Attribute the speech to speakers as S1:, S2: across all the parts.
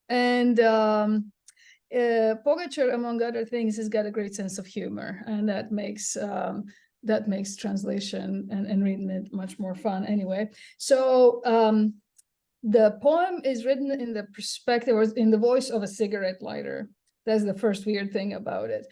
S1: And Pogačar, among other things, has got a great sense of humor, and that makes translation and reading it much more fun. Anyway, so the poem is written in the perspective or in the voice of a cigarette lighter. That's the first weird thing about it.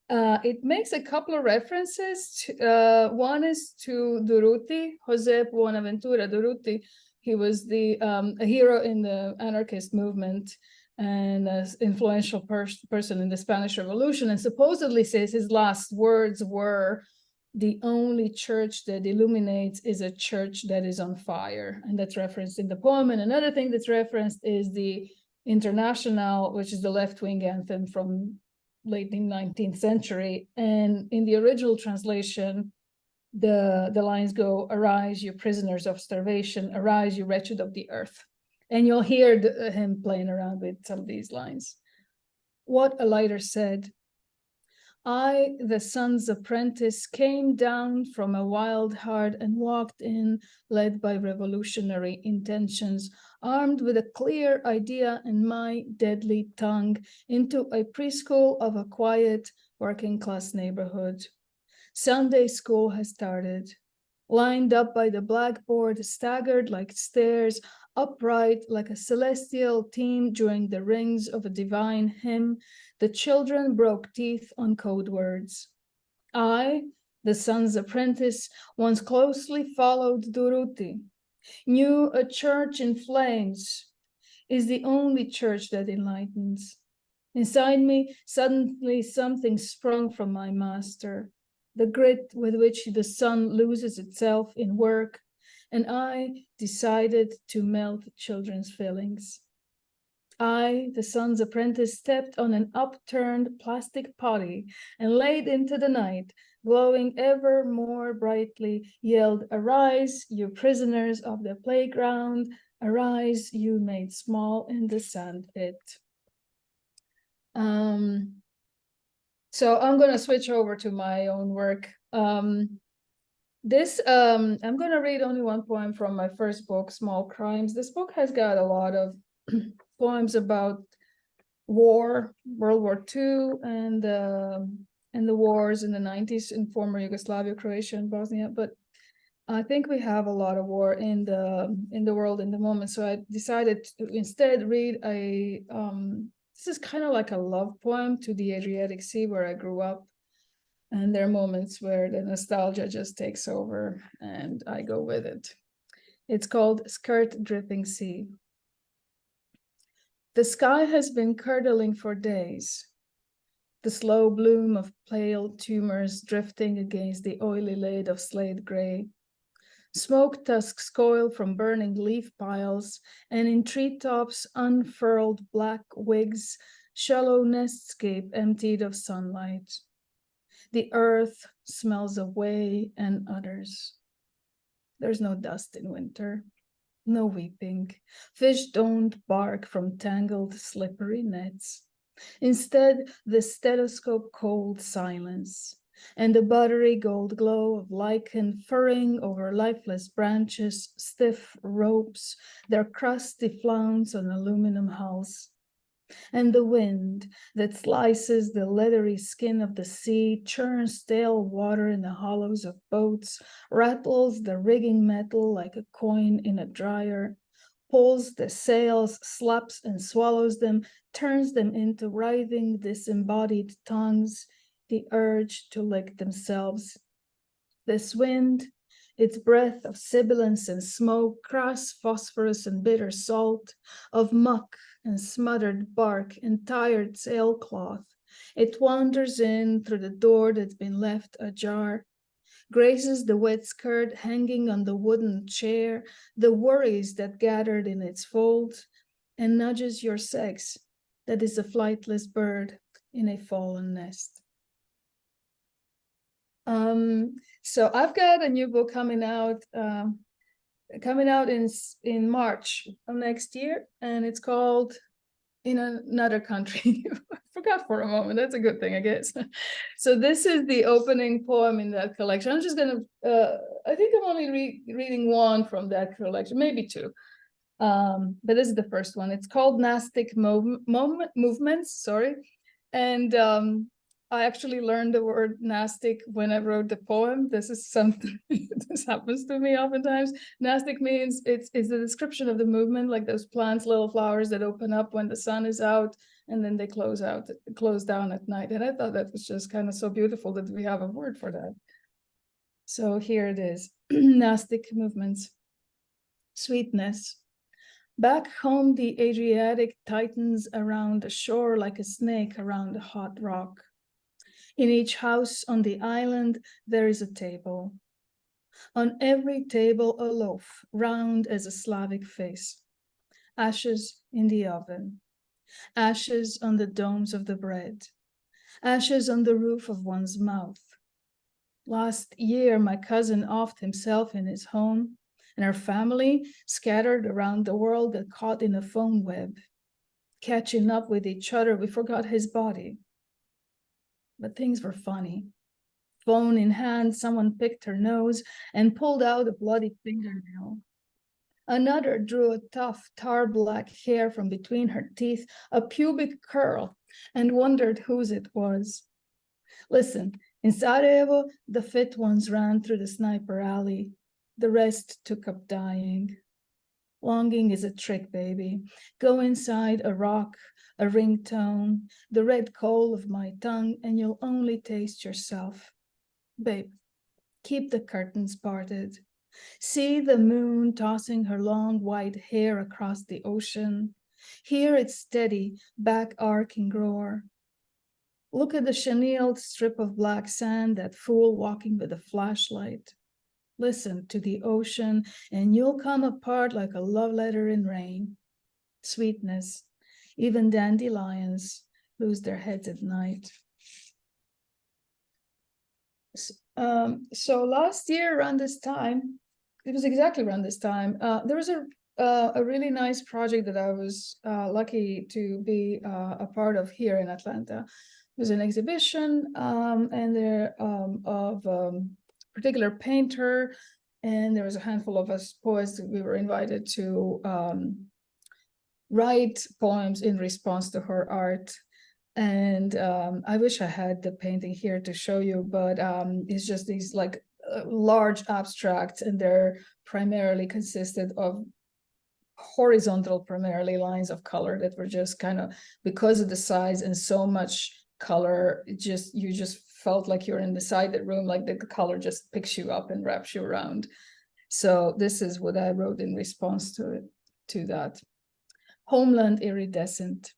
S1: It makes a couple of references. One is to Durruti, José Buenaventura Durruti. He was a hero in the anarchist movement and an influential person in the Spanish Revolution, and supposedly says his last words were, "The only church that illuminates is a church that is on fire." And that's referenced in the poem. And another thing that's referenced is the International, which is the left-wing anthem from late 19th century. And in the original translation, the lines go, "Arise, you prisoners of starvation, arise, you wretched of the earth." And you'll hear him playing around with some of these lines. What a lighter said, "I, the sun's apprentice, came down from a wild heart and walked in, led by revolutionary intentions, armed with a clear idea in my deadly tongue, into a preschool of a quiet working-class neighborhood. Sunday school has started. Lined up by the blackboard, staggered like stairs, upright like a celestial team during the rings of a divine hymn, the children broke teeth on code words. I, the sun's apprentice, once closely followed Durruti, knew a church in flames is the only church that enlightens. Inside me, suddenly something sprung from my master, the grit with which the sun loses itself in work, and I decided to melt children's feelings. I, the sun's apprentice, stepped on an upturned plastic potty and laid into the night, glowing ever more brightly, yelled, "Arise, you prisoners of the playground, arise, you made small in the sandpit." So I'm going to switch over to my own work. I'm going to read only one poem from my first book, Small Crimes. This book has got a lot of poems about war, World War II, and the wars in the 90s in former Yugoslavia, Croatia, and Bosnia. But I think we have a lot of war in the world in the moment. So I decided to instead read this is kind of like a love poem to the Adriatic Sea where I grew up. And there are moments where the nostalgia just takes over and I go with it. It's called Skirt Dripping Sea. The sky has been curdling for days. The slow bloom of pale tumors drifting against the oily lid of slate gray. Smoke tusks coil from burning leaf piles, and in treetops unfurled black wigs, shallow nestscape emptied of sunlight. The earth smells of whey and udders. There's no dust in winter, no weeping. Fish don't bark from tangled, slippery nets. Instead, the stethoscope cold silence, and the buttery gold glow of lichen furring over lifeless branches, stiff ropes, their crusty flounce on aluminum hulls. And the wind that slices the leathery skin of the sea, churns stale water in the hollows of boats, rattles the rigging metal like a coin in a dryer, pulls the sails, slaps and swallows them, turns them into writhing, disembodied tongues, the urge to lick themselves. This wind, its breath of sibilance and smoke, crass phosphorus and bitter salt, of muck and smothered bark and tired sailcloth, it wanders in through the door that's been left ajar, graces the wet skirt hanging on the wooden chair, the worries that gathered in its folds, and nudges your sex that is a flightless bird in a fallen nest. So I've got a new book coming out in March of next year, and it's called In Another Country. I forgot for a moment. That's a good thing, I guess. So this is the opening poem in that collection. I'm just gonna, I think I'm only reading one from that collection, maybe two. But this is the first one. It's called Gnostic Movements, sorry. And I actually learned the word Gnostic when I wrote the poem. This is something, this happens to me oftentimes. Gnostic means it's the description of the movement, like those plants, little flowers that open up when the sun is out, and then they close down at night. And I thought that was just kind of so beautiful that we have a word for that. So here it is, Gnostic movements. Sweetness. Back home, the Adriatic tightens around the shore like a snake around a hot rock. In each house on the island, there is a table. On every table, a loaf, round as a Slavic face. Ashes in the oven. Ashes on the domes of the bread. Ashes on the roof of one's mouth. Last year, my cousin offed himself in his home, and our family, scattered around the world, got caught in a foam web. Catching up with each other, we forgot his body. But things were funny. Phone in hand, someone picked her nose and pulled out a bloody fingernail. Another drew a tough, tar-black hair from between her teeth, a pubic curl, and wondered whose it was. Listen, in Sarajevo, the fit ones ran through the sniper alley. The rest took up dying. Longing is a trick, baby. Go inside a rock, a ringtone, the red coal of my tongue, and you'll only taste yourself. Babe, keep the curtains parted. See the moon tossing her long white hair across the ocean. Hear its steady, back-arcing roar. Look at the chenilled strip of black sand, that fool walking with a flashlight. Listen to the ocean, and you'll come apart like a love letter in rain. Sweetness, even dandelions lose their heads at night. So last year around this time, it was exactly around this time, there was a really nice project that I was lucky to be a part of here in Atlanta. It was an exhibition and there of particular painter, and there was a handful of us poets that we were invited to write poems in response to her art. And I wish I had the painting here to show you, but it's just these like large abstracts, and they're primarily consisted of horizontal, primarily lines of color that were just kind of, because of the size and so much color, you just felt like you're inside the room, like the color just picks you up and wraps you around. So this is what I wrote in response to that. Homeland iridescent.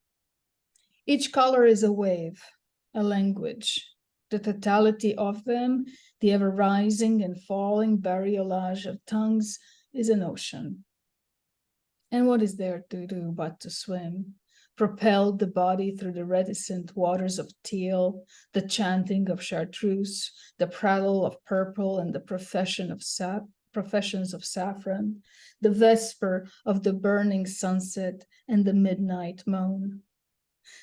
S1: Each color is a wave, a language. The totality of them, the ever rising and falling bariolage of tongues, is an ocean. And what is there to do but to swim? Propelled the body through the reticent waters of teal, the chanting of chartreuse, the prattle of purple, and the professions of saffron, the vesper of the burning sunset and the midnight moan.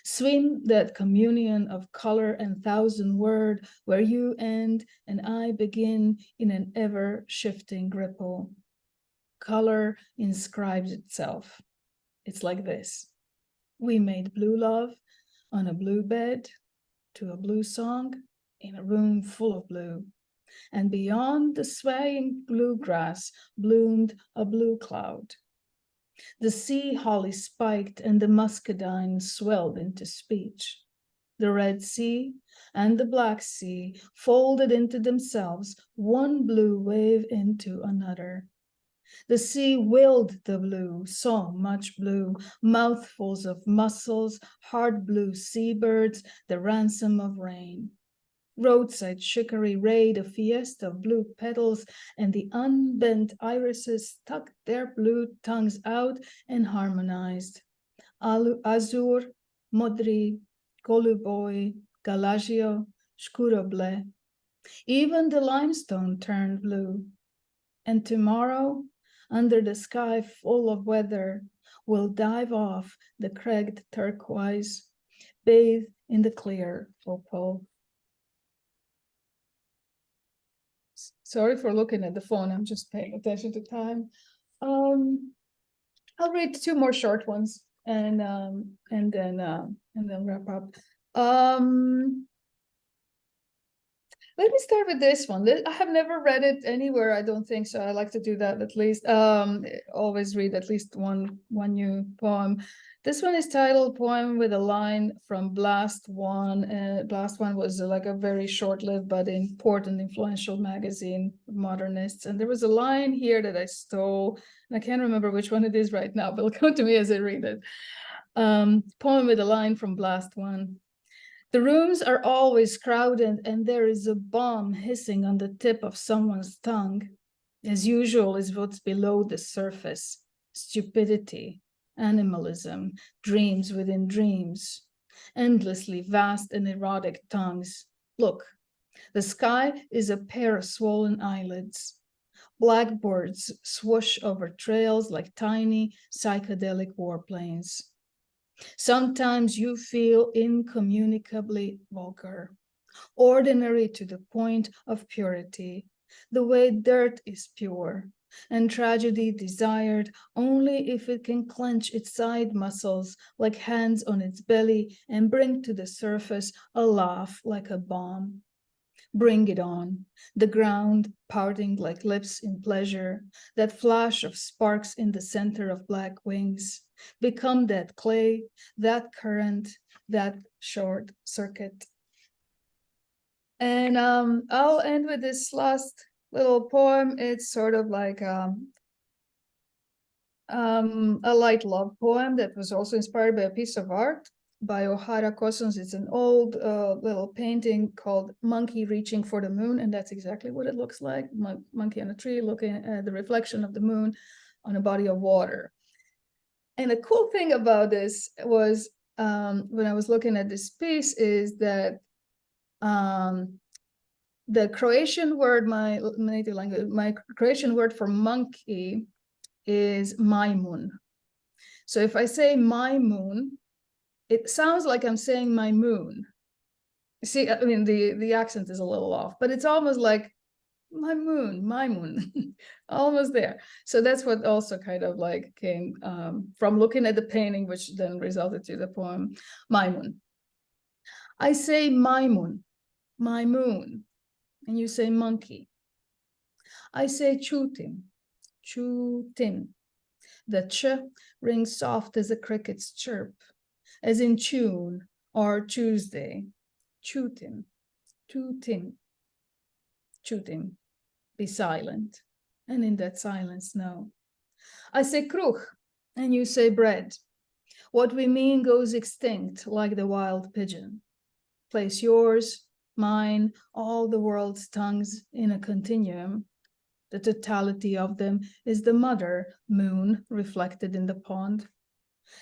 S1: Swim that communion of color and thousand word, where you end and I begin in an ever-shifting ripple. Color inscribes itself. It's like this. We made blue love on a blue bed to a blue song in a room full of blue. And beyond the swaying bluegrass bloomed a blue cloud. The sea holly spiked and the muscadine swelled into speech. The Red Sea and the Black Sea folded into themselves, one blue wave into another. The sea willed the blue, so much blue, mouthfuls of mussels, hard blue seabirds, the ransom of rain. Roadside chicory rayed a fiesta of blue petals, and the unbent irises stuck their blue tongues out and harmonized. Azur, modri, goluboi, galagio, shkuroble. Even the limestone turned blue. And tomorrow, under the sky full of weather, we'll dive off the cragged turquoise, bathe in the clear opal. Sorry for looking at the phone, I'm just paying attention to time. I'll read two more short ones and then wrap up. Let me start with this one. I have never read it anywhere, I don't think so. I like to do that at least. Always read at least one new poem. This one is titled Poem with a Line from Blast One. Blast One was like a very short-lived but important, influential magazine, modernists. And there was a line here that I stole, and I can't remember which one it is right now, but it'll come to me as I read it. Poem with a line from Blast One. The rooms are always crowded, and there is a bomb hissing on the tip of someone's tongue. As usual is what's below the surface: stupidity, animalism, dreams within dreams, endlessly vast and erotic tongues. Look, the sky is a pair of swollen eyelids. Blackbirds swoosh over trails like tiny psychedelic warplanes. Sometimes you feel incommunicably vulgar, ordinary to the point of purity, the way dirt is pure, and tragedy desired only if it can clench its side muscles like hands on its belly and bring to the surface a laugh like a bomb. Bring it on, the ground parting like lips in pleasure, that flash of sparks in the center of black wings. Become that clay, that current, that short circuit. And I'll end with this last little poem. It's sort of like a light love poem that was also inspired by a piece of art by O'Hara Cousins. It's an old little painting called Monkey Reaching for the Moon, and that's exactly what it looks like. Monkey on a tree looking at the reflection of the moon on a body of water. And the cool thing about this was when I was looking at this piece is that the Croatian word, my native language, my Croatian word for monkey is majmun. So if I say my moon, it sounds like I'm saying my moon. See, I mean, the accent is a little off, but it's almost like my moon, almost there. So that's what also kind of like came from looking at the painting, which then resulted to the poem, my moon. I say my moon, and you say monkey. I say chutim. The ch rings soft as a cricket's chirp, as in tune or Tuesday. Chutim. Be silent, and in that silence know. I say kruch, and you say bread. What we mean goes extinct like the wild pigeon. Place yours, mine, all the world's tongues in a continuum. The totality of them is the mother moon reflected in the pond.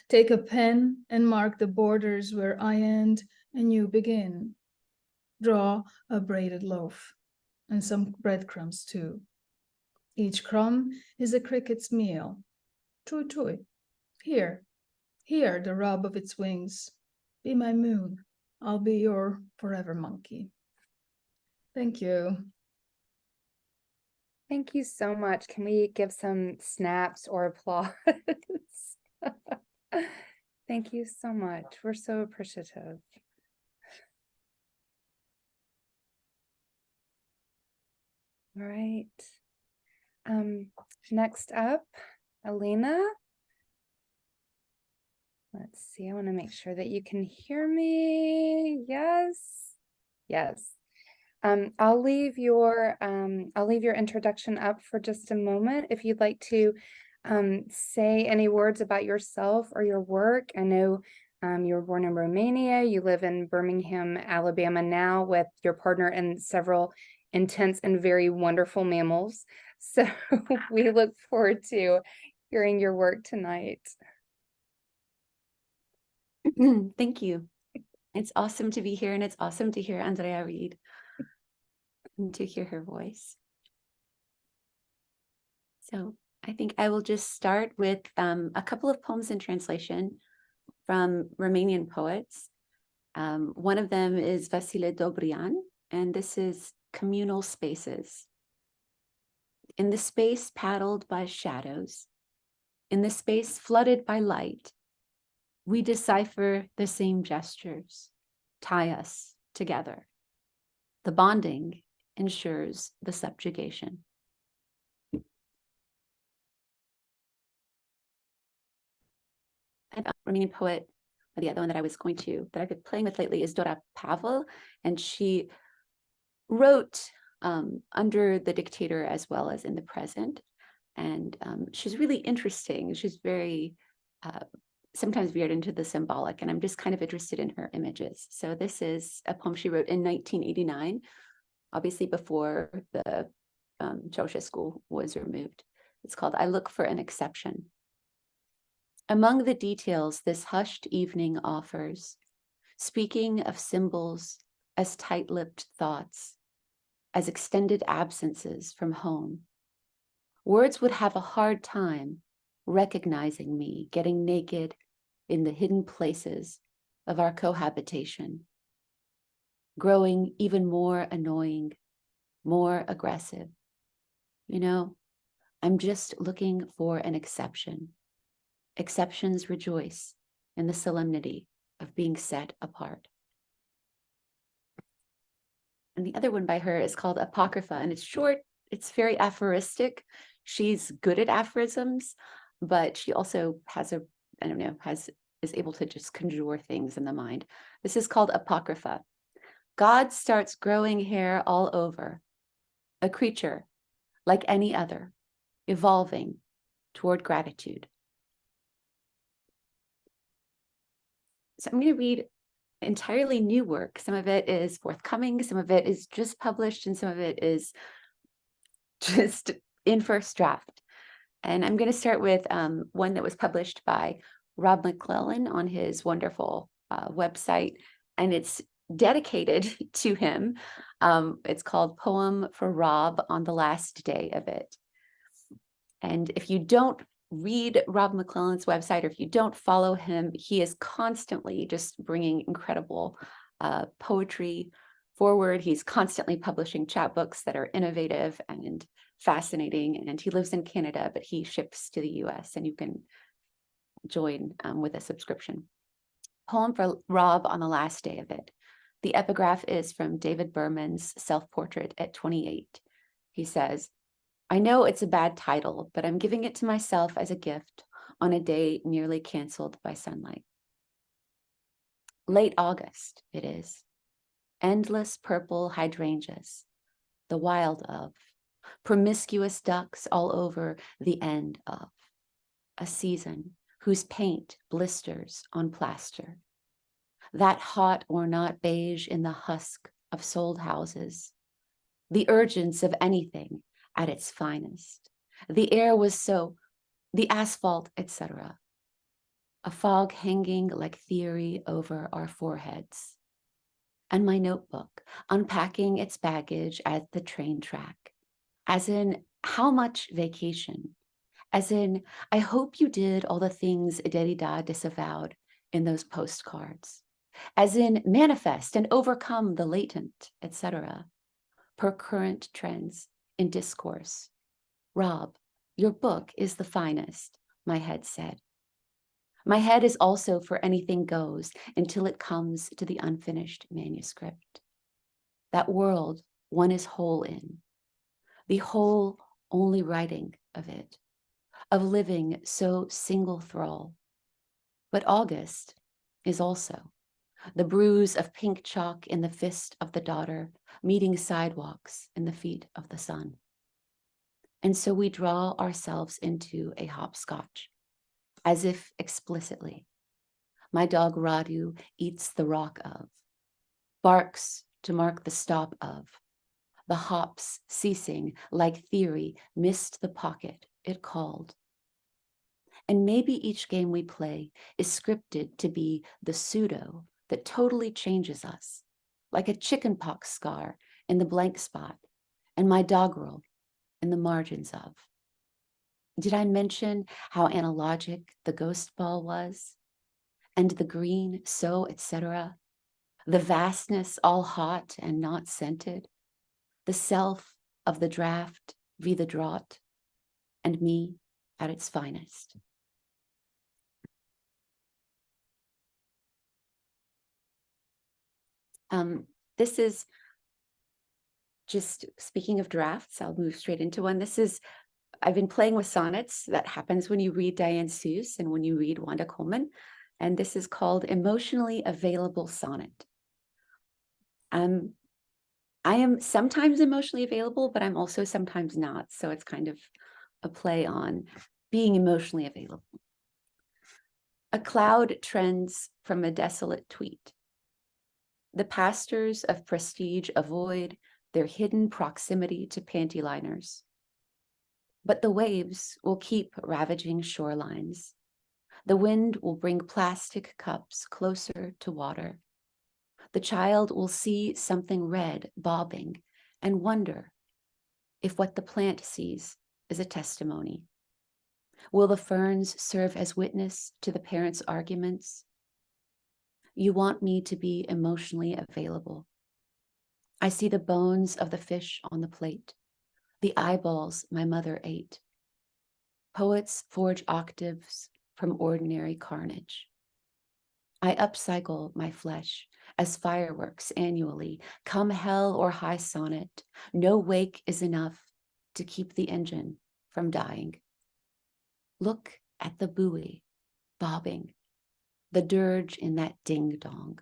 S1: Take a pen and mark the borders where I end and you begin. Draw a braided loaf and some breadcrumbs too. Each crumb is a cricket's meal. Tui. Here, the rub of its wings. Be my moon. I'll be your forever monkey. Thank you.
S2: Thank you so much. Can we give some snaps or applause? Thank you so much. We're so appreciative. All right. Next up, Alina. Let's see. I want to make sure that you can hear me. Yes. I'll leave your introduction up for just a moment. If you'd like to say any words about yourself or your work. I know you were born in Romania. You live in Birmingham, Alabama now with your partner and several intense and very wonderful mammals. So we look forward to hearing your work tonight.
S3: Thank you. It's awesome to be here, and it's awesome to hear Andrea read and to hear her voice. So I think I will just start with a couple of poems in translation from Romanian poets. One of them is Vasile Dobrian, and this is Communal Spaces. In the space paddled by shadows, In the space flooded by light, we decipher the same gestures, tie us together. The bonding ensures the subjugation. And Romanian poet, the other one that I've been playing with lately is Dora Pavel, and she wrote under the dictator as well as in the present. And she's really interesting. She's very sometimes veered into the symbolic, and I'm just kind of interested in her images. So this is a poem she wrote in 1989, obviously before the Ceausescu was removed. It's called I Look for an Exception. Among the details this hushed evening offers, speaking of symbols as tight-lipped thoughts, as extended absences from home, words would have a hard time recognizing me getting naked in the hidden places of our cohabitation, growing even more annoying, more aggressive. You know, I'm just looking for an exception. Exceptions rejoice in the solemnity of being set apart. And the other one by her is called Apocrypha, and it's short, it's very aphoristic. She's good at aphorisms, but she also has is able to just conjure things in the mind. This is called Apocrypha. God starts growing hair all over, a creature like any other, evolving toward gratitude. So I'm going to read entirely new work. Some of it is forthcoming, some of it is just published, and some of it is just in first draft. And I'm going to start with one that was published by Rob McClellan on his wonderful website, and it's dedicated to him. It's called Poem for Rob on the Last Day of It. And if you don't read Rob McClellan's website, or if you don't follow him, he is constantly just bringing incredible poetry forward. He's constantly publishing chapbooks that are innovative and fascinating. And he lives in Canada, but he ships to the US, and you can join with a subscription. Poem for Rob on the Last Day of It. The epigraph is from David Berman's Self-Portrait at 28. He says, I know it's a bad title, but I'm giving it to myself as a gift on a day nearly canceled by sunlight. Late August, it is. Endless purple hydrangeas, the wild of, promiscuous ducks all over the end of, a season whose paint blisters on plaster. That hot or not beige in the husk of sold houses, the urgence of anything at its finest. The air was so, the asphalt, etc. A fog hanging like theory over our foreheads. And my notebook, unpacking its baggage at the train track. As in, how much vacation? As in, I hope you did all the things Derrida disavowed in those postcards. As in, manifest and overcome the latent, etc. Per current trends in discourse. Rob, your book is the finest, my head said. My head is also for anything goes until it comes to the unfinished manuscript. That world one is whole in, the whole only writing of it, of living so single thrall. But August is also the bruise of pink chalk in the fist of the daughter, meeting sidewalks in the feet of the son. And so we draw ourselves into a hopscotch, as if explicitly. My dog Radu eats the rock of, barks to mark the stop of. The hops ceasing like theory missed the pocket it called. And maybe each game we play is scripted to be the pseudo that totally changes us, like a chickenpox scar in the blank spot, and my doggerel in the margins of. Did I mention how analogic the ghost ball was? And the green, so, etc. The vastness all hot and not scented. The self of the draft, the draught, and me at its finest. This is just speaking of drafts, I'll move straight into one. I've been playing with sonnets. That happens when you read Diane Seuss and when you read Wanda Coleman. And this is called Emotionally Available Sonnet. I am sometimes emotionally available, but I'm also sometimes not. So it's kind of a play on being emotionally available. A cloud trends from a desolate tweet. The pastors of prestige avoid their hidden proximity to panty liners. But the waves will keep ravaging shorelines. The wind will bring plastic cups closer to water. The child will see something red bobbing and wonder if what the plant sees is a testimony. Will the ferns serve as witness to the parents' arguments? You want me to be emotionally available. I see the bones of the fish on the plate, the eyeballs my mother ate. Poets forge octaves from ordinary carnage. I upcycle my flesh as fireworks annually. Come hell or high sonnet, no wake is enough to keep the engine from dying. Look at the buoy bobbing, the dirge in that ding-dong,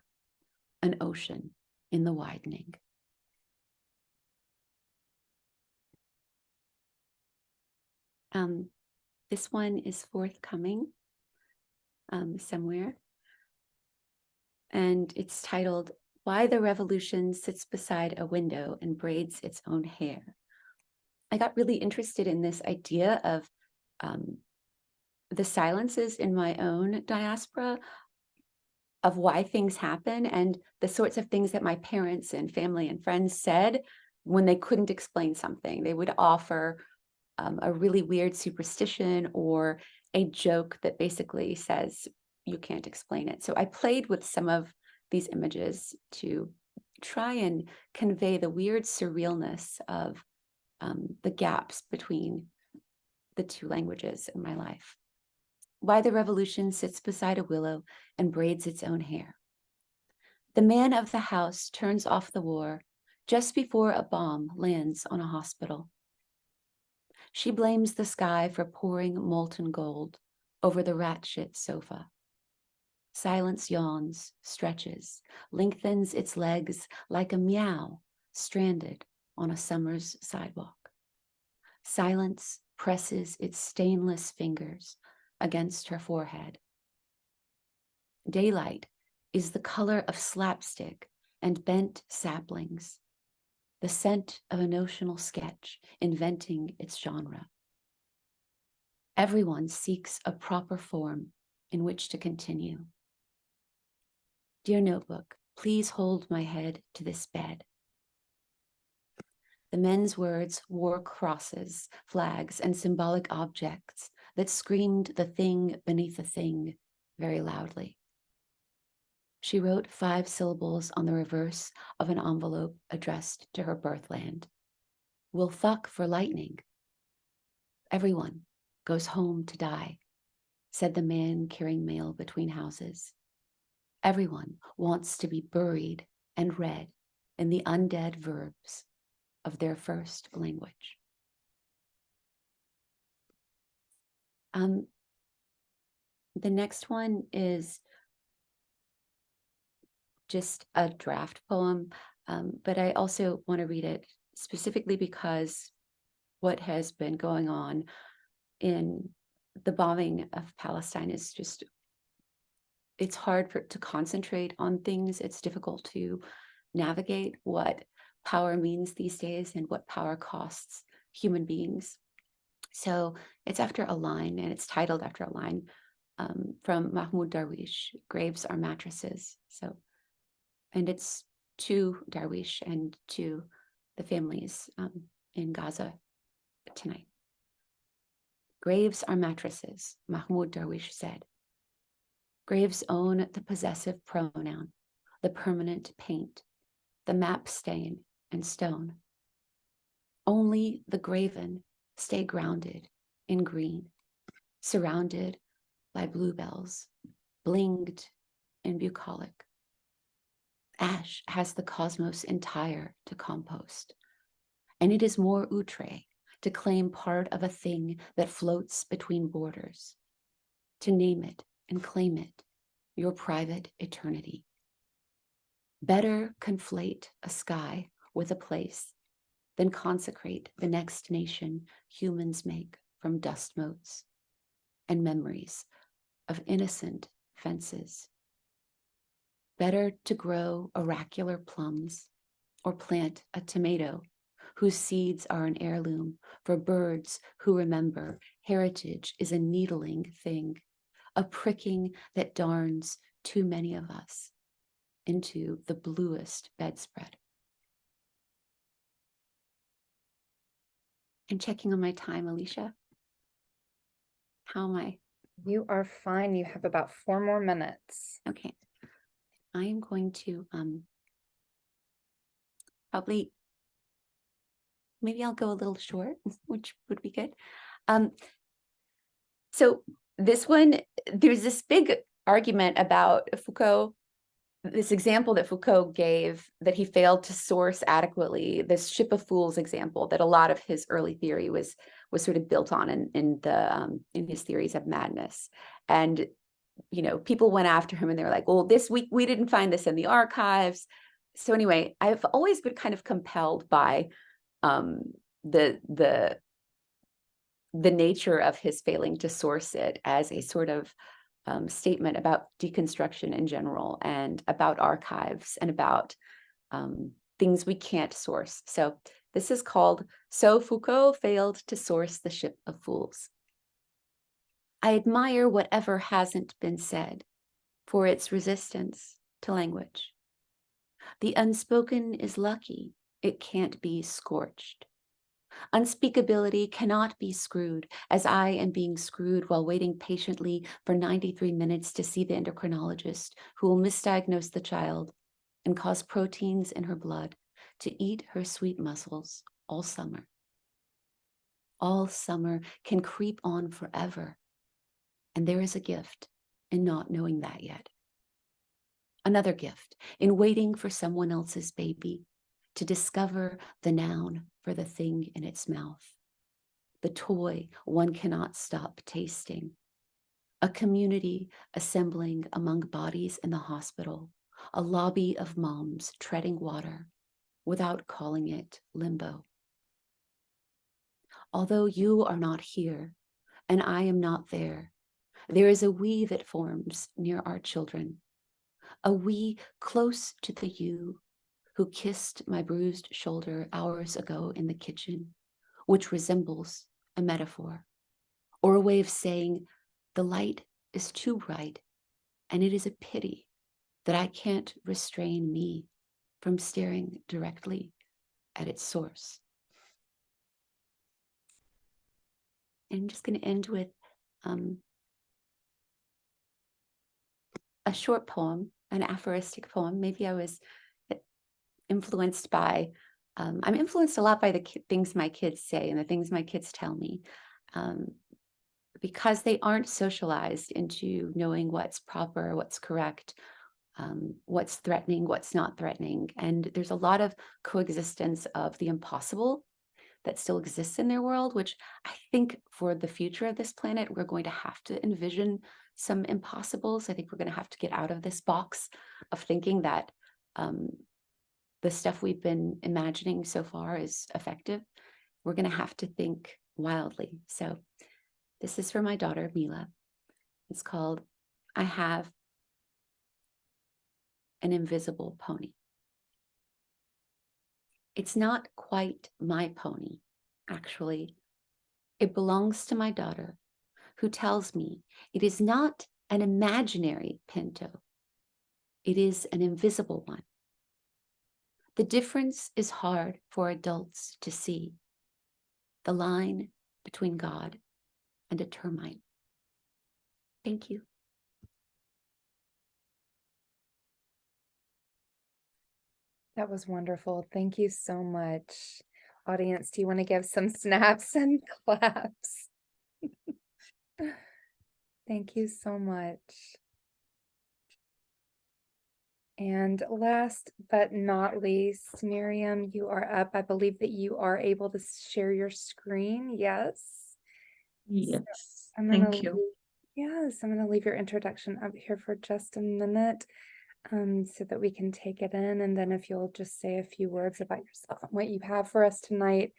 S3: an ocean in the widening. This one is forthcoming somewhere. And it's titled, Why the Revolution Sits Beside a Window and Braids Its Own Hair. I got really interested in this idea of the silences in my own diaspora, of why things happen and the sorts of things that my parents and family and friends said when they couldn't explain something. They would offer a really weird superstition or a joke that basically says, you can't explain it. So I played with some of these images to try and convey the weird surrealness of the gaps between the two languages in my life. Why the revolution sits beside a willow and braids its own hair. The man of the house turns off the war just before a bomb lands on a hospital. She blames the sky for pouring molten gold over the rat shit sofa. Silence yawns, stretches, lengthens its legs like a meow stranded on a summer's sidewalk. Silence presses its stainless fingers against her forehead. Daylight is the color of slapstick and bent saplings, the scent of a notional sketch inventing its genre. Everyone seeks a proper form in which to continue. Dear notebook, please hold my head to this bed. The men's words wore crosses, flags, and symbolic objects that screamed the thing beneath the thing very loudly. She wrote 5 syllables on the reverse of an envelope addressed to her birthland. We'll fuck for lightning. Everyone goes home to die, said the man carrying mail between houses. Everyone wants to be buried and read in the undead verbs of their first language. The next one is just a draft poem, but I also want to read it specifically because what has been going on in the bombing of Palestine is just, it's hard to concentrate on things. It's difficult to navigate what power means these days and what power costs human beings. So it's after a line, and it's titled after a line from Mahmoud Darwish, Graves Are Mattresses. So, and it's to Darwish and to the families in Gaza tonight. Graves are mattresses, Mahmoud Darwish said. Graves own the possessive pronoun, the permanent paint, the map stain and stone. Only the graven stay grounded in green, surrounded by bluebells, blinged and bucolic. Ash has the cosmos entire to compost, and it is more outre to claim part of a thing that floats between borders, to name it and claim it, your private eternity. Better conflate a sky with a place than consecrate the next nation humans make from dust motes and memories of innocent fences. Better to grow oracular plums or plant a tomato whose seeds are an heirloom for birds who remember heritage is a needling thing, a pricking that darns too many of us into the bluest bedspread. And checking on my time, Alicia. How am I?
S2: You are fine. You have about 4 more minutes.
S3: Okay. I am going to probably, maybe I'll go a little short, which would be good. So this one, there's this big argument about Foucault, this example that Foucault gave that he failed to source adequately, this ship of fools example that a lot of his early theory was sort of built on in his theories of madness. And you know, people went after him and they were like, well, this week we didn't find this in the archives. So anyway, I've always been kind of compelled by the nature of his failing to source it as a sort of statement about deconstruction in general and about archives and about things we can't source. So this is called, So Foucault Failed to Source the Ship of Fools. I admire whatever hasn't been said for its resistance to language. The unspoken is lucky, it can't be scorched. Unspeakability cannot be screwed, as I am being screwed while waiting patiently for 93 minutes to see the endocrinologist who will misdiagnose the child and cause proteins in her blood to eat her sweet muscles all summer. All summer can creep on forever. And there is a gift in not knowing that yet. Another gift in waiting for someone else's baby to discover the noun for the thing in its mouth, the toy one cannot stop tasting, a community assembling among bodies in the hospital, a lobby of moms treading water without calling it limbo. Although you are not here and I am not there, there is a we that forms near our children, a we close to the you who kissed my bruised shoulder hours ago in the kitchen, which resembles a metaphor or a way of saying the light is too bright and it is a pity that I can't restrain me from staring directly at its source. And I'm just going to end with a short poem, an aphoristic poem. Maybe I was influenced by, I'm influenced a lot by the things my kids say and the things my kids tell me, because they aren't socialized into knowing what's proper, what's correct, what's threatening, what's not threatening. And there's a lot of coexistence of the impossible that still exists in their world, which I think for the future of this planet, we're going to have to envision some impossibles. I think we're going to have to get out of this box of thinking that the stuff we've been imagining so far is effective. We're going to have to think wildly. So this is for my daughter, Mila. It's called, I Have an Invisible Pony. It's not quite my pony, actually. It belongs to my daughter, who tells me it is not an imaginary pinto. It is an invisible one. The difference is hard for adults to see. The line between God and a termite. Thank you.
S2: That was wonderful. Thank you so much. Audience, do you want to give some snaps and claps? Thank you so much. And last but not least, Miriam, you are up. I believe that you are able to share your screen. Yes.
S4: Yes,
S2: I'm gonna
S4: thank you.
S2: Yes, I'm gonna leave your introduction up here for just a minute, so that we can take it in, and then if you'll just say a few words about yourself and what you have for us tonight.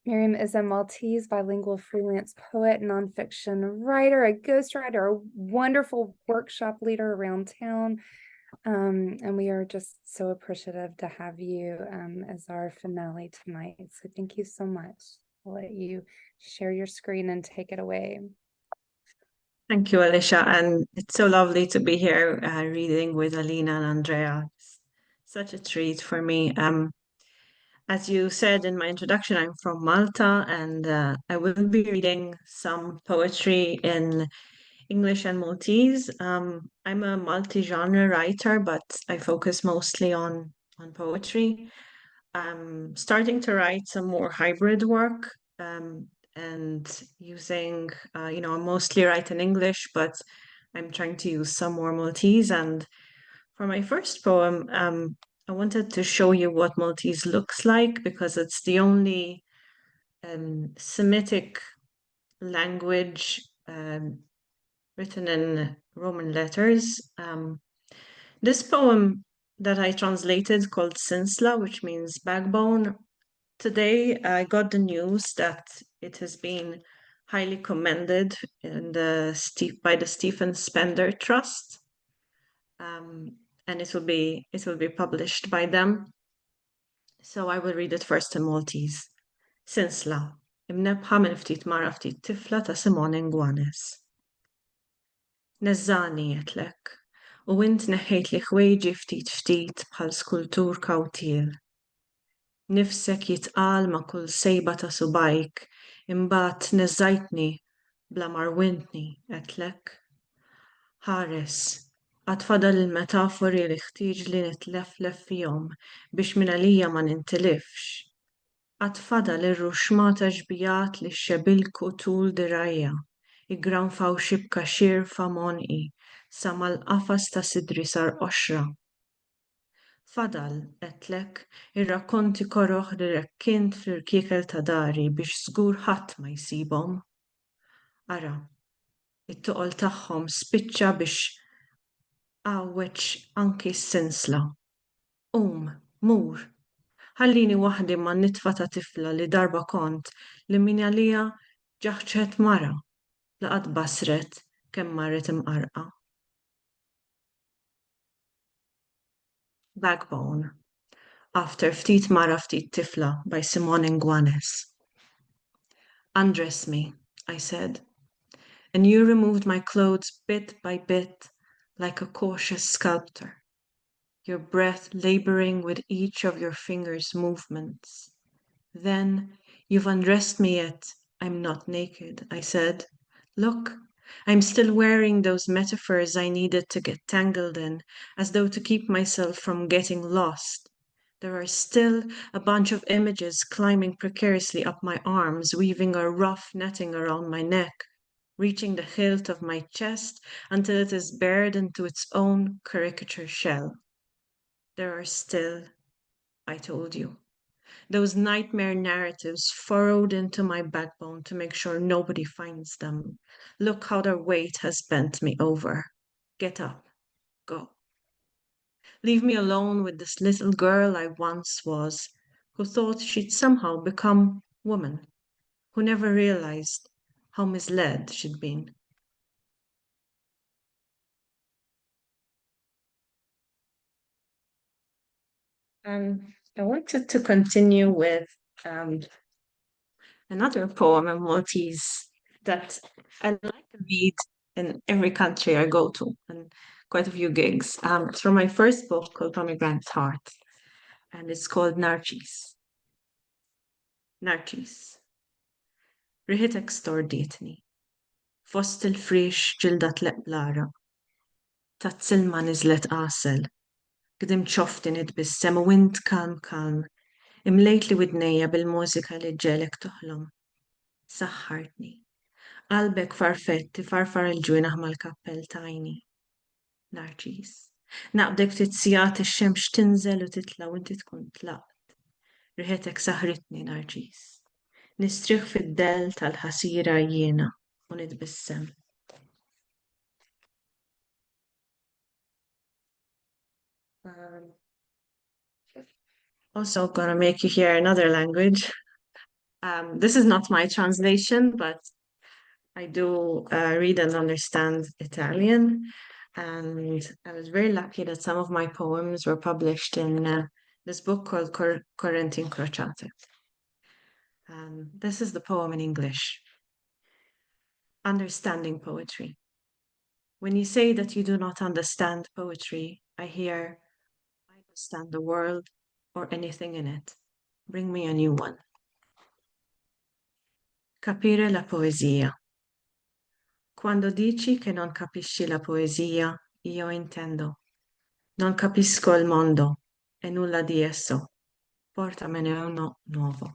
S2: Miriam is a Maltese bilingual freelance poet, nonfiction writer, a ghostwriter, a wonderful workshop leader around town. And we are just so appreciative to have you as our finale tonight. So thank you so much. I'll let you share your screen and take it away.
S4: Thank you, Alicia. And it's so lovely to be here reading with Alina and Andrea. It's such a treat for me. As you said in my introduction, I'm from Malta, and I will be reading some poetry in English and Maltese. I'm a multi-genre writer, but I focus mostly on poetry. I'm starting to write some more hybrid work, and using, I mostly write in English, but I'm trying to use some more Maltese. And for my first poem, I wanted to show you what Maltese looks like because it's the only Semitic language written in Roman letters. This poem that I translated called Sinsla, which means backbone. Today I got the news that it has been highly commended by the Stephen Spender Trust. And it will be published by them. So I will read it first in Maltese. Sinsla, imnebħa minn ftit mara ftit tifla ta' Simon Ingwanes. Neżżani jetlek, u int neħħejt li ħwejġi ftit ftit bħal skultur kawtiel. Nifsek jitqal ma' kull sejba ta' subajk, imbagħad neżżajtni bla marwintni għetlek. Ħares, għatfadal il-metafori li ħtieġ li nitleflef fihom biex minn għalija ma nintilifx. Għatfadal ir-ruxmata ġbijat li xebilku tul dirajja, igranfaw xibka xirfa monqi, sa mal-qafas ta' sidri sar qoxra. Fadal, etlek, ir-rakkonti koroħ li rekkint fl-irkiekel ta' dari biex żgur ħadd ma jsibhom. Ara, it-tuqol tagħhom spiċċa biex għawweċ anki s-sinsla. Mur, ħallini waħdi ma' nitfa ta' tifla li darba kont li min għalija ġaħċet mara laqad basret kemm marret imqarqa. Backbone, after ftit mara ftit tifla by Simon Ingwanes. Undress me, I said, and you removed my clothes bit by bit like a cautious sculptor, your breath laboring with each of your fingers' movements. Then you've undressed me yet I'm not naked, I said. Look, I'm still wearing those metaphors I needed to get tangled in, as though to keep myself from getting lost. There are still a bunch of images climbing precariously up my arms, weaving a rough netting around my neck, reaching the hilt of my chest until it is bared into its own caricature shell. There are still, I told you, those nightmare narratives furrowed into my backbone to make sure nobody finds them. Look how their weight has bent me over. Get up, go. Leave me alone with this little girl I once was, who thought she'd somehow become woman, who never realized how misled she'd been. I wanted to continue with another poem in Maltese that I like to read in every country I go to, and quite a few gigs. It's from my first book called Pomegranate's Heart, and it's called Narcis. Narcis. Riħitek storditni. Fost il-frix ġilda tleq blara. Tat-silma nizlet qasel. Gdim ċofti nitbissem u int kalm. Imlejt li widnejja bil-mużika li ġelek toħlom. Saħħartni. Qalbek farfetti farfar il-ġwinaħ mal-kappell tajni. Narċis. Naqbdek tizzijat ix-xemx tinżel u titla' u inti tkun tlaqt. Riħetek saħritni narġis. Nistrieħ fid-del tal-ħasira jiena u nitbissem. Also gonna make you hear another language. This is not my translation, but I do read and understand Italian. And I was very lucky that some of my poems were published in this book called Correnti Incrociate. This is the poem in English. Understanding poetry. When you say that you do not understand poetry, I hear, I understand the world or anything in it. Bring me a new one. Capire la poesia. Quando dici che non capisci la poesia, io intendo. Non capisco il mondo e nulla di esso. Portamene uno nuovo.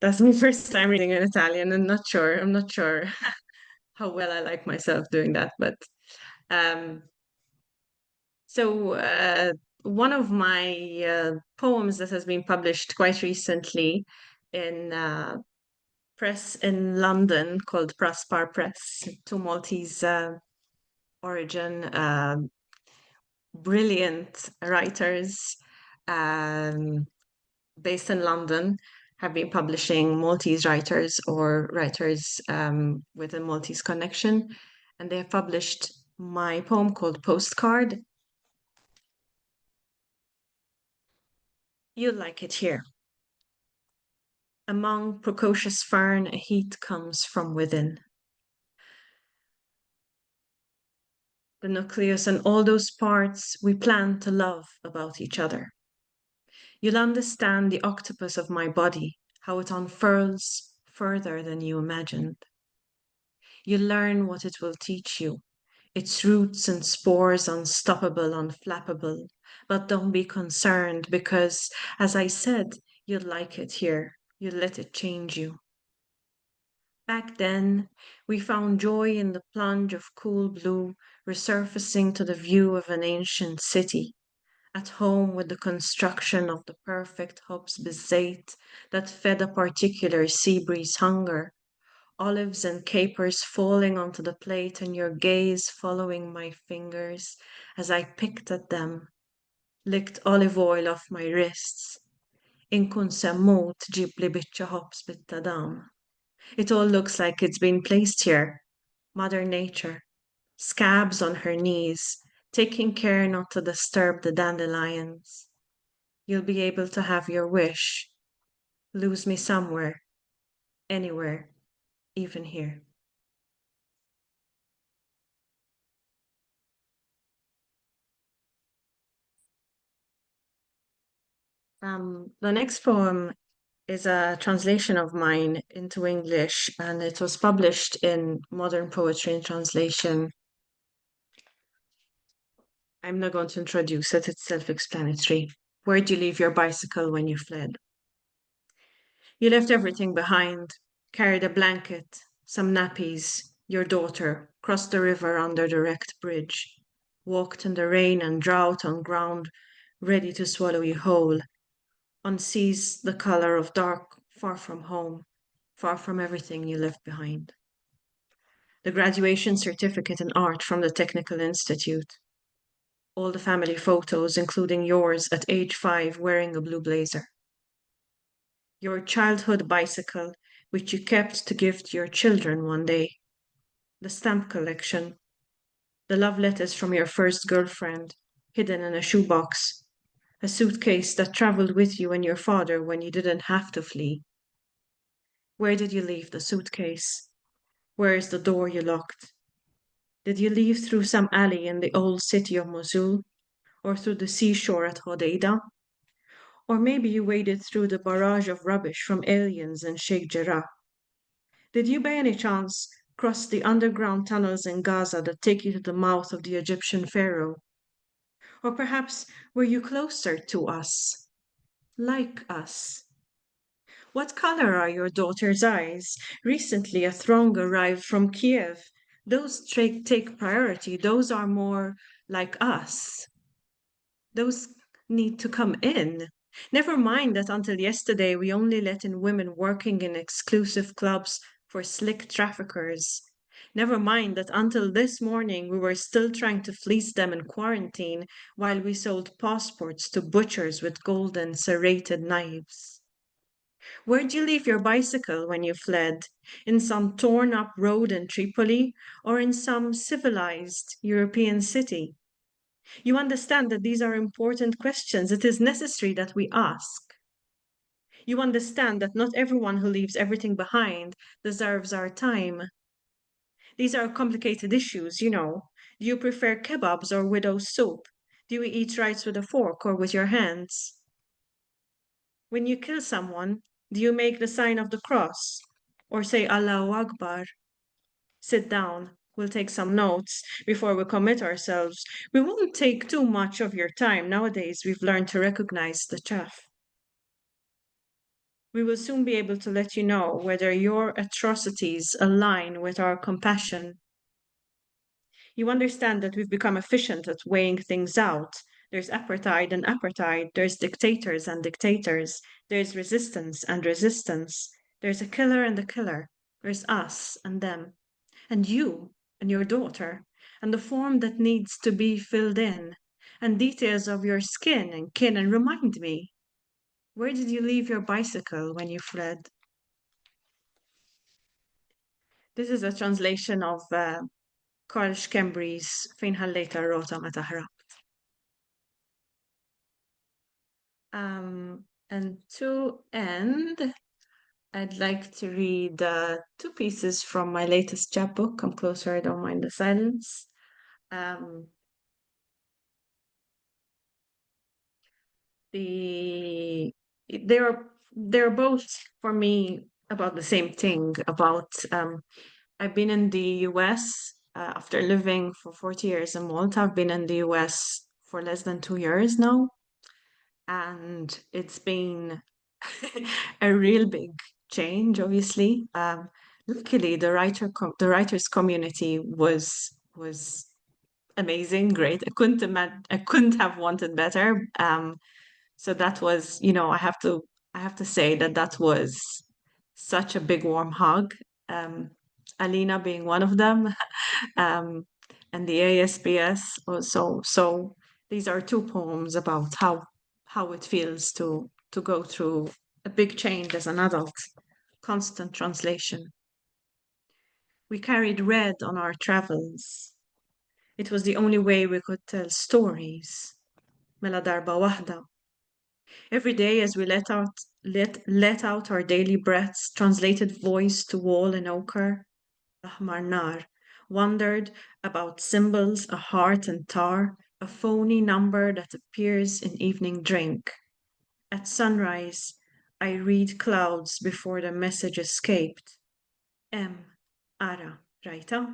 S4: That's my first time reading in Italian. I'm not sure how well I like myself doing that, but one of my poems that has been published quite recently in press in London called Prospar Press, two Maltese origin, brilliant writers based in London have been publishing Maltese writers or writers with a Maltese connection. And they have published my poem called Postcard. You'll like it here. Among precocious fern, a heat comes from within. The nucleus and all those parts we plan to love about each other. You'll understand the octopus of my body, how it unfurls further than you imagined. You'll learn what it will teach you, its roots and spores unstoppable, unflappable. But don't be concerned because, as I said, you'll like it here. You'll let it change you. Back then, we found joy in the plunge of cool blue, resurfacing to the view of an ancient city. At home with the construction of the perfect hubs bezait that fed a particular sea breeze hunger, olives and capers falling onto the plate and your gaze following my fingers as I picked at them, licked olive oil off my wrists. Inkun semmut ġib li biċċa ħobs bit-tadam. It all looks like it's been placed here. Mother Nature, scabs on her knees, taking care not to disturb the dandelions. You'll be able to have your wish. Lose me somewhere, anywhere, even here. The next poem is a translation of mine into English, and it was published in Modern Poetry in Translation. I'm not going to introduce it, it's self-explanatory. Where'd you leave your bicycle when you fled? You left everything behind, carried a blanket, some nappies, your daughter, crossed the river under the wrecked bridge, walked in the rain and drought on ground ready to swallow you whole, on seas the color of dark, far from home, far from everything you left behind. The graduation certificate in art from the Technical Institute. All the family photos, including yours at age 5 wearing a blue blazer. Your childhood bicycle, which you kept to give to your children one day. The stamp collection. The love letters from your first girlfriend, hidden in a shoebox. A suitcase that traveled with you and your father when you didn't have to flee. Where did you leave the suitcase? Where is the door you locked? Did you leave through some alley in the old city of Mosul? Or through the seashore at Hodeida? Or maybe you waded through the barrage of rubbish from aliens in Sheikh Jarrah? Did you by any chance cross the underground tunnels in Gaza that take you to the mouth of the Egyptian pharaoh? Or perhaps were you closer to us, like us? What color are your daughter's eyes? Recently, a throng arrived from Kiev. Those take priority. Those are more like us. Those need to come in. Never mind that until yesterday we only let in women working in exclusive clubs for slick traffickers. Never mind that until this morning we were still trying to fleece them in quarantine while we sold passports to butchers with golden serrated knives. Where'd you leave your bicycle when you fled? In some torn up road in Tripoli or in some civilized European city? You understand that these are important questions. It is necessary that we ask. You understand that not everyone who leaves everything behind deserves our time. These are complicated issues, you know. Do you prefer kebabs or widow's soup? Do you eat rice with a fork or with your hands? When you kill someone, do you make the sign of the cross or say Allahu Akbar? Sit down. We'll take some notes before we commit ourselves. We won't take too much of your time. Nowadays, we've learned to recognize the chaff. We will soon be able to let you know whether your atrocities align with our compassion. You understand that we've become efficient at weighing things out. There's apartheid and apartheid. There's dictators and dictators. There's resistance and resistance. There's a killer and a killer. There's us and them. And you and your daughter, and the form that needs to be filled in, and details of your skin and kin. And remind me, where did you leave your bicycle when you fled? This is a translation of Carl Schembry's Fejn ħallejta r-rota meta ħrabt. And to end, I'd like to read two pieces from my latest chapbook. Come closer, I don't mind the silence. They're both for me about the same thing. About I've been in the US after living for 40 years in Malta. I've been in the US for less than 2 years now, and it's been a real big change. Obviously, luckily the writers community was amazing, great. I couldn't have wanted better. So that was, you know, I have to say that was such a big warm hug. Alina being one of them, and the ASBS also. So these are two poems about how it feels to go through a big change as an adult, constant translation. We carried red on our travels. It was the only way we could tell stories. Mela darba waħda. Every day as we let out our daily breaths, translated voice to wall in ochre, Ahmar Nar, wondered about symbols, a heart and tar, a phony number that appears in evening drink. At sunrise, I read clouds before the message escaped. Ara, Raita?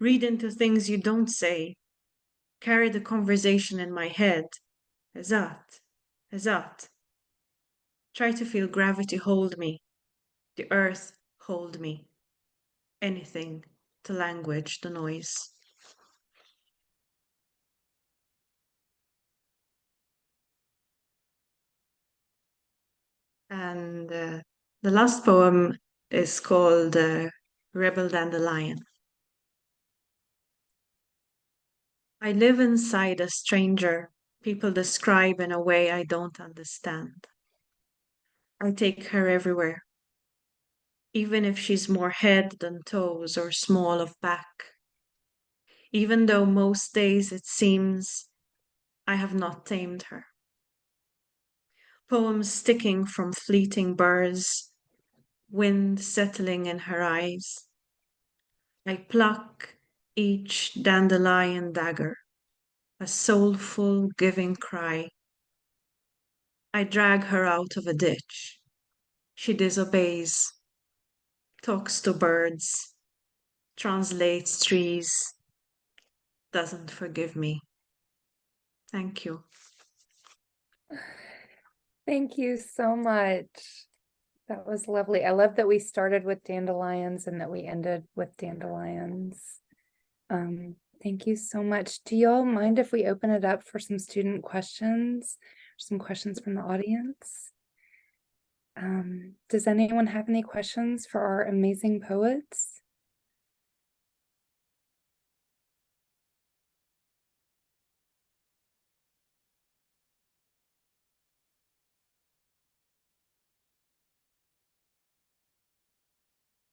S4: Read into things you don't say. Carry the conversation in my head. Eżatt. Try to feel gravity hold me, the earth hold me. Anything to language the noise. And the last poem is called Rebel Dandelion. I live inside a stranger people describe in a way I don't understand. I take her everywhere, even if she's more head than toes or small of back. Even though most days it seems I have not tamed her. Poems sticking from fleeting birds, wind settling in her eyes. I pluck each dandelion dagger, a soulful giving cry. I drag her out of a ditch. She disobeys, talks to birds, translates trees, doesn't forgive me. Thank you.
S2: Thank you so much. That was lovely. I love that we started with dandelions and that we ended with dandelions. Thank you so much. Do y'all mind if we open it up for some student questions? Some questions from the audience? Does anyone have any questions for our amazing poets?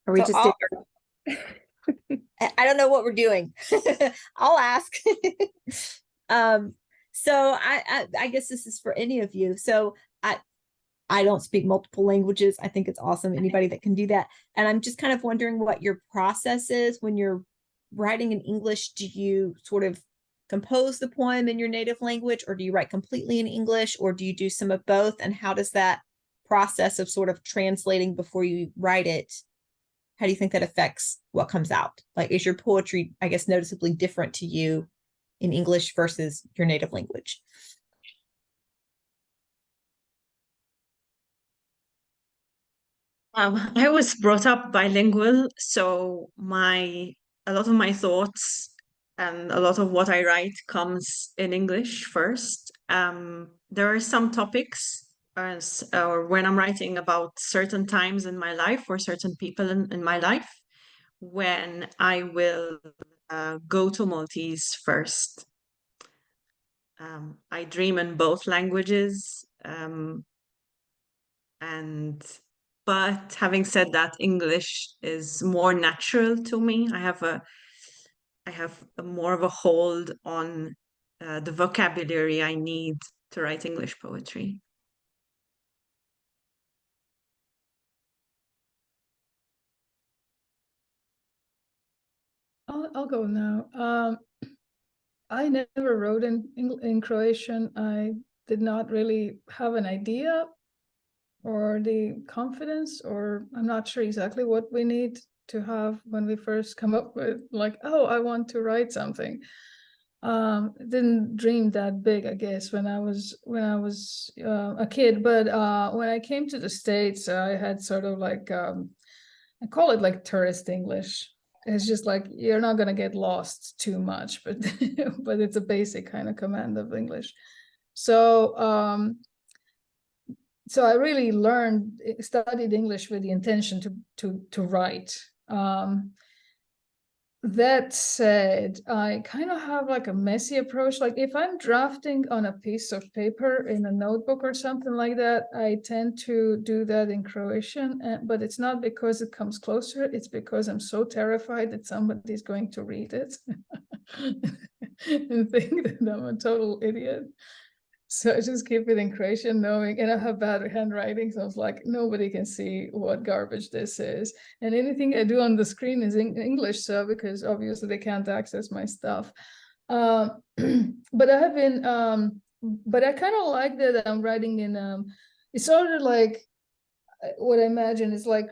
S2: Are we
S5: So
S2: just
S5: I don't know what we're doing. I'll ask. So I guess this is for any of you. So I don't speak multiple languages. I think it's awesome, anybody that can do that. And I'm just kind of wondering what your process is when you're writing in English. Do you sort of compose the poem in your native language, or do you write completely in English, or do you do some of both? And how does that process of sort of translating before you write it, how do you think that affects what comes out? Like, is your poetry, I guess, noticeably different to you in English versus your native language?
S4: I was brought up bilingual, so a lot of my thoughts and a lot of what I write comes in English first. There are some topics, or when I'm writing about certain times in my life or certain people in my life, when I will go to Maltese first. I dream in both languages, but having said that, English is more natural to me. I have a more of a hold on the vocabulary I need to write English poetry.
S1: I'll go now. I never wrote in Croatian. I did not really have an idea or the confidence, or I'm not sure exactly what we need to have when we first come up with, like, oh, I want to write something. Didn't dream that big, I guess, when I was a kid. But when I came to the States, I had sort of like I call it like tourist English. It's just like you're not gonna get lost too much, but but it's a basic kind of command of English. So so I really studied English with the intention to write. That said, I kind of have like a messy approach. Like if I'm drafting on a piece of paper in a notebook or something like that, I tend to do that in Croatian, but it's not because it comes closer. It's because I'm so terrified that somebody's going to read it and think that I'm a total idiot. So I just keep it in Croatian, knowing, and I have bad handwriting, so I was like, nobody can see what garbage this is. And anything I do on the screen is in English, so because obviously they can't access my stuff. But I have been, but I kind of like that I'm writing in, it's sort of like what I imagine is like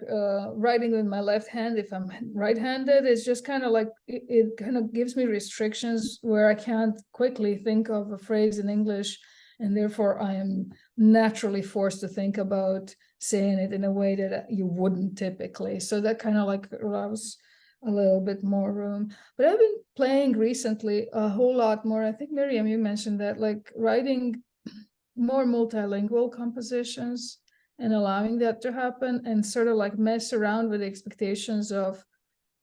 S1: writing with my left hand. If I'm right-handed, it's just kind of like, it kind of gives me restrictions where I can't quickly think of a phrase in English, and therefore I am naturally forced to think about saying it in a way that you wouldn't typically. So that kind of like allows a little bit more room. But I've been playing recently a whole lot more. I think, Miriam, you mentioned that, like writing more multilingual compositions and allowing that to happen, and sort of like mess around with the expectations of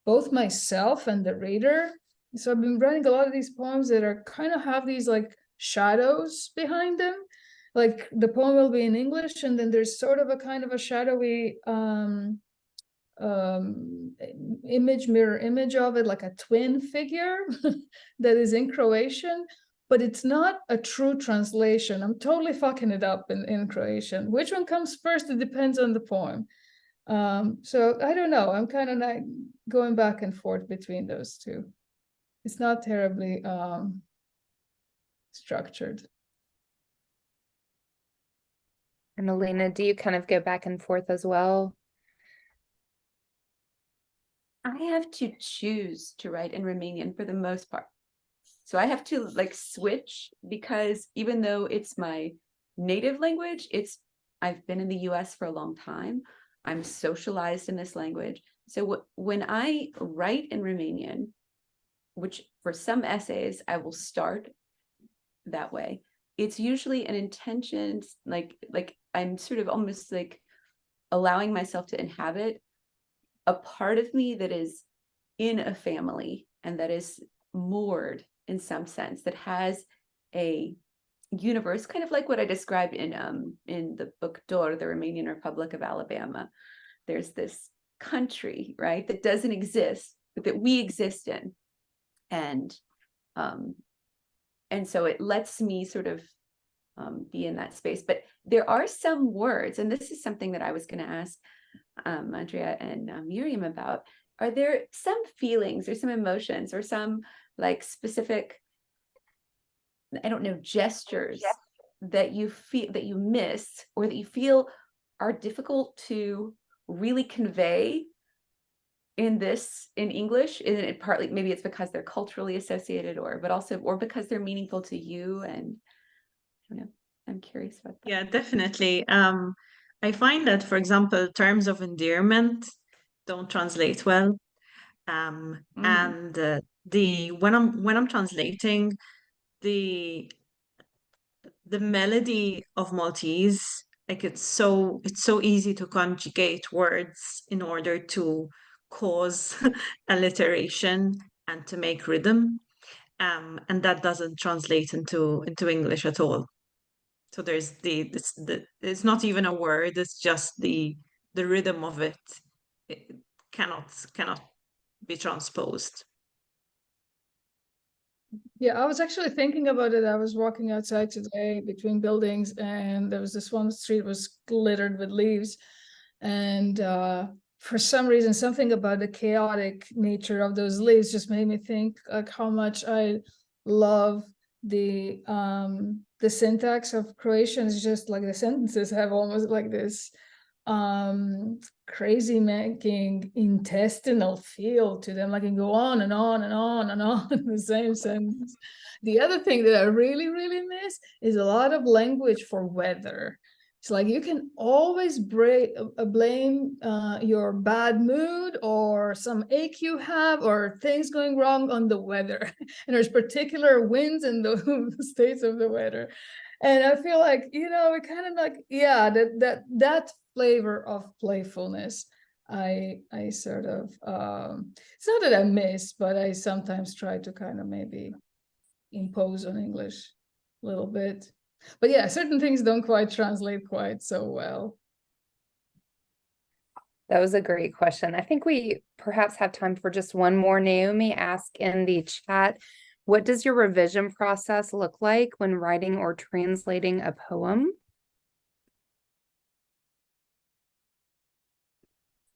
S1: both myself and the reader. So I've been writing a lot of these poems that are kind of have these like shadows behind them. Like the poem will be in English, and then there's sort of a kind of a shadowy mirror image of it, like a twin figure that is in Croatian, but it's not a true translation. I'm totally fucking it up in Croatian. Which one comes first? It depends on the poem. So I don't know. I'm kind of like going back and forth between those two. It's not terribly structured.
S2: And Alina, do you kind of go back and forth as well?
S3: I have to choose to write in Romanian for the most part. So I have to like switch, because even though it's my native language, I've been in the US for a long time. I'm socialized in this language. So when I write in Romanian, which for some essays I will start that way, it's usually an intention, like I'm sort of almost like allowing myself to inhabit a part of me that is in a family and that is moored in some sense, that has a universe, kind of like what I described in the book Dor, the Romanian Republic of Alabama. There's this country, right, that doesn't exist, but that we exist in. And so it lets me sort of be in that space. But there are some words, and this is something that I was going to ask Andrea and Miriam about. Are there some feelings or some emotions or some like specific, I don't know, gestures that you feel, that you miss, or that you feel are difficult to really convey in English? Isn't it partly, maybe it's because they're culturally associated, but also because they're meaningful to you? And I don't know, I'm curious about that.
S4: Yeah, definitely. I find that, for example, terms of endearment don't translate well. And when I'm translating, the melody of Maltese, like it's so easy to conjugate words in order to cause alliteration and to make rhythm. And that doesn't translate into English at all. So there's it's not even a word, it's just the rhythm of it. It cannot be transposed.
S1: Yeah, I was actually thinking about it. I was walking outside today between buildings, and there was this one street was glittered with leaves. And for some reason, something about the chaotic nature of those leaves just made me think like how much I love the syntax of Croatian. Is just like the sentences have almost like this crazy making intestinal feel to them, like it can go on and on and on and on in the same sentence. The other thing that I really miss is a lot of language for weather. It's like you can always blame your bad mood or some ache you have or things going wrong on the weather. And there's particular winds in the states of the weather. And I feel like, we kind of like, yeah, that flavor of playfulness, I sort of, it's not that I miss, but I sometimes try to kind of maybe impose on English a little bit. But yeah, certain things don't quite translate quite so well.
S2: That was a great question. I think we perhaps have time for just one more. Naomi asked in the chat, what does your revision process look like when writing or translating a poem?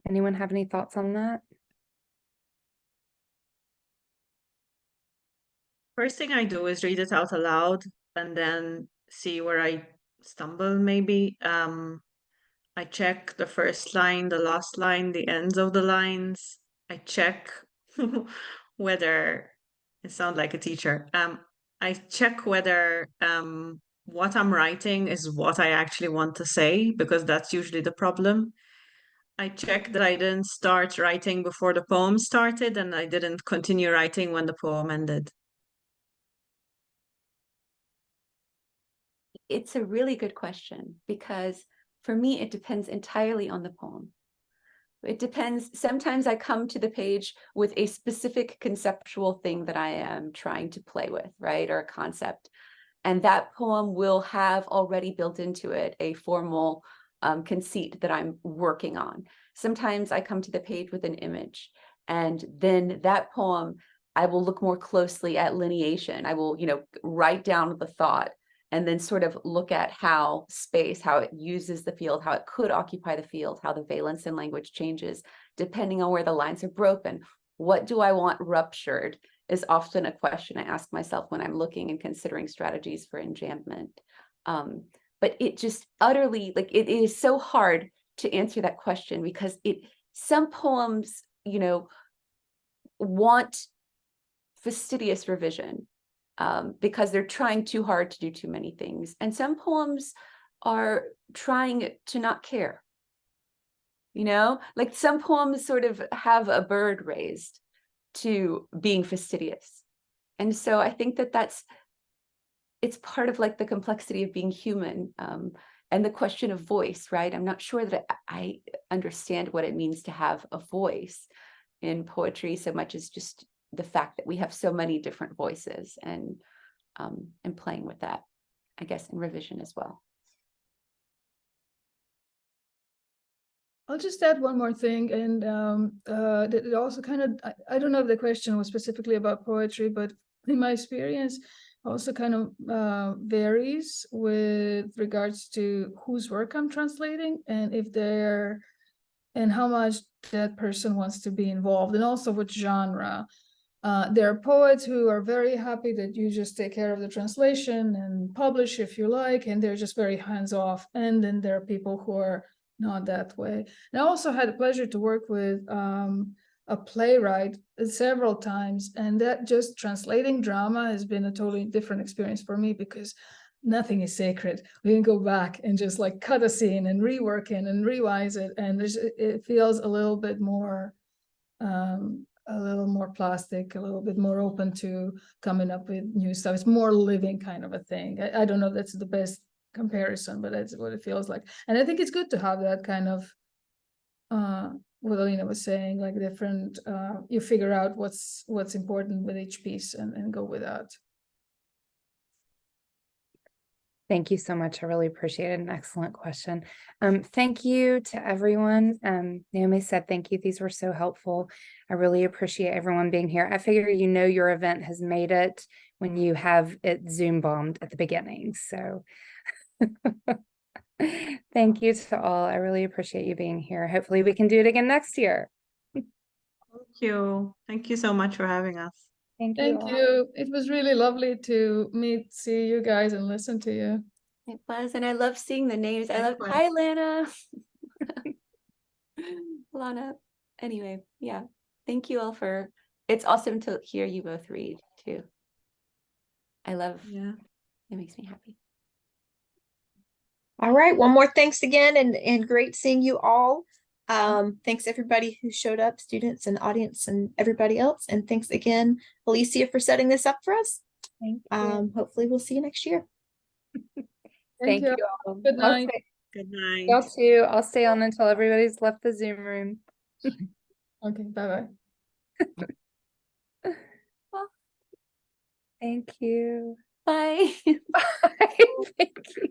S2: Anyone have any thoughts on that?
S4: First thing I do is read it out aloud and then see where I stumble maybe. I check the first line, the last line, the ends of the lines. I check whether, it sounds like a teacher. I check whether what I'm writing is what I actually want to say, because that's usually the problem. I check that I didn't start writing before the poem started, and I didn't continue writing when the poem ended.
S3: It's a really good question, because for me, it depends entirely on the poem. It depends. Sometimes I come to the page with a specific conceptual thing that I am trying to play with, right? Or a concept. And that poem will have already built into it a formal conceit that I'm working on. Sometimes I come to the page with an image, and then that poem, I will look more closely at lineation. I will, write down the thought and then sort of look at how it uses the field, how it could occupy the field, how the valence in language changes, depending on where the lines are broken. What do I want ruptured is often a question I ask myself when I'm looking and considering strategies for enjambment. But it just utterly, like, it is so hard to answer that question, because some poems, want fastidious revision because they're trying too hard to do too many things. And some poems are trying to not care. you know, like some poems sort of have a bird raised to being fastidious. And so I think that it's part of like the complexity of being human, and the question of voice, right? I'm not sure that I understand what it means to have a voice in poetry so much as just the fact that we have so many different voices, and playing with that, I guess, in revision as well.
S1: I'll just add one more thing, and it also kind of, I don't know if the question was specifically about poetry, but in my experience, also kind of varies with regards to whose work I'm translating, and if they're, and how much that person wants to be involved, and also what genre. There are poets who are very happy that you just take care of the translation and publish if you like, and they're just very hands-off. And then there are people who are not that way. And I also had the pleasure to work with a playwright several times, and that just translating drama has been a totally different experience for me, because nothing is sacred. We can go back and just like cut a scene and rework it and revise it, and it feels a little bit more plastic, a little bit more open to coming up with new stuff. It's more living kind of a thing. I don't know if that's the best comparison, but that's what it feels like. And I think it's good to have that kind of what Alina was saying, like different, you figure out what's important with each piece and go with that.
S2: Thank you so much. I really appreciate it. An excellent question. Thank you to everyone. Naomi said thank you. These were so helpful. I really appreciate everyone being here. I figure you know your event has made it when you have it Zoom bombed at the beginning. So thank you to all. I really appreciate you being here. Hopefully we can do it again next year.
S4: Thank you. Thank you so much for having us.
S2: Thank
S1: Thank
S2: all.
S1: you. It was really lovely to see you guys and listen to you.
S3: It was, and I love seeing the names. I love,
S4: Likewise.
S3: hi, Lana. Lana. Anyway, yeah. Thank you all for, it's awesome to hear you both read too. I love,
S4: Yeah.
S3: it makes me happy.
S5: All right, one more thanks again, and great seeing you all. Thanks everybody who showed up, students and audience and everybody else. And thanks again, Alicia, for setting this up for us.
S2: Thank you.
S5: Hopefully we'll see you next year.
S2: Thank you all.
S1: Good night.
S4: Good night.
S2: Y'all too. I'll stay on until everybody's left the Zoom room.
S1: Okay, bye-bye.
S3: Well,
S2: Thank you.
S3: bye.
S2: Bye. Thank you.